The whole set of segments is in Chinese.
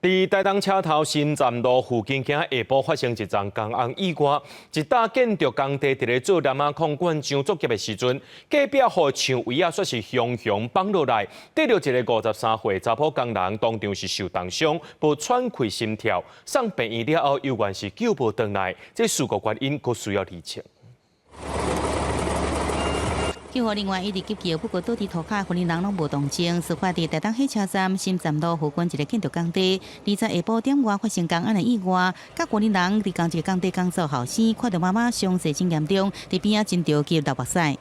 伫台东车头新站路附近，今下晡发生一桩公安意外。一搭建筑工地伫咧做南亚控管上作业的时阵，隔壁户墙围啊，说是熊熊放落来，得到一个53岁查甫工人当场是受重伤，无喘气心跳，送病院了后，犹原是救无回来。这事故原因佫需要厘清。 救护人员一直急救，不过倒伫涂骹，婚姻人拢无动静。事发伫台东火车站新站路附近一个建筑工地，20下晡点外发生公安的意外，甲婚姻人伫同一个工地工作后生，看到妈妈伤势真严重，伫边仔真着急流目屎。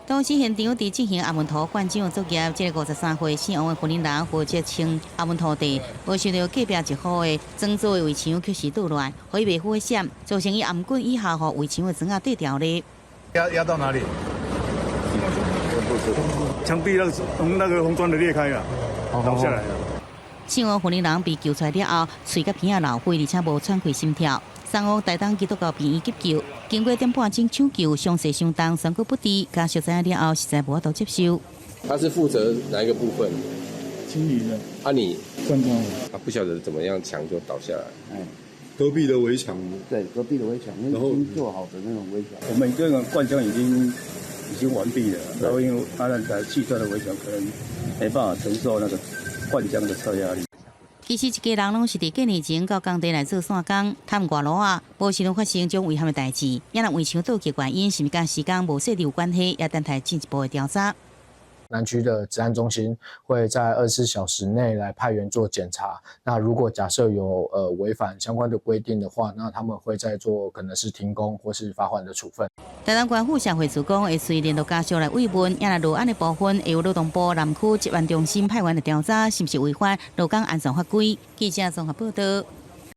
当时现场伫进行阿文土灌浆作业，这个53岁姓王的婚姻人负责清阿文土地，无想到隔壁一户的砖做的围墙却是倒乱，可以袂火险，造成伊颔棍以下和围墙的砖啊对掉咧。 压到哪里？墙壁从那个红砖的裂开了，倒下来了。姓王婚姻人被救出来了后，嘴甲鼻啊流血，而且无喘气心跳，送往台东基督教病院急救。经过点半钟抢救，伤势相当，伤过不治。家属知影了后，实在无法度接受。他是负责哪一个部分？清理的。啊你灌浆。他不晓得怎么样墙就倒下来。哎。 隔壁的围墙，对，隔壁的围墙，然后已经做好的那种围墙。我们这个灌浆已经完毕了，然后因为它那个砌砖的围墙可能没办法承受那个灌浆的测压力。其实一家人拢是伫几年前到工地来做线工，他们外路啊，无时常发生种遗憾的代志。也若围墙倒起原因是毋甲时间无细致有关系，也等待进一步的调查。 南区的治安中心会在24小时内来派员做检查。那如果假设有违反相关的规定的话，那他们会再做可能是停工或是罚款的处分。台东县副社会主讲会随联络家属来慰问，也若落案的部分会由劳动部南区疾安中心派员来调查，是不是违反劳工安全法规。记者综合报道。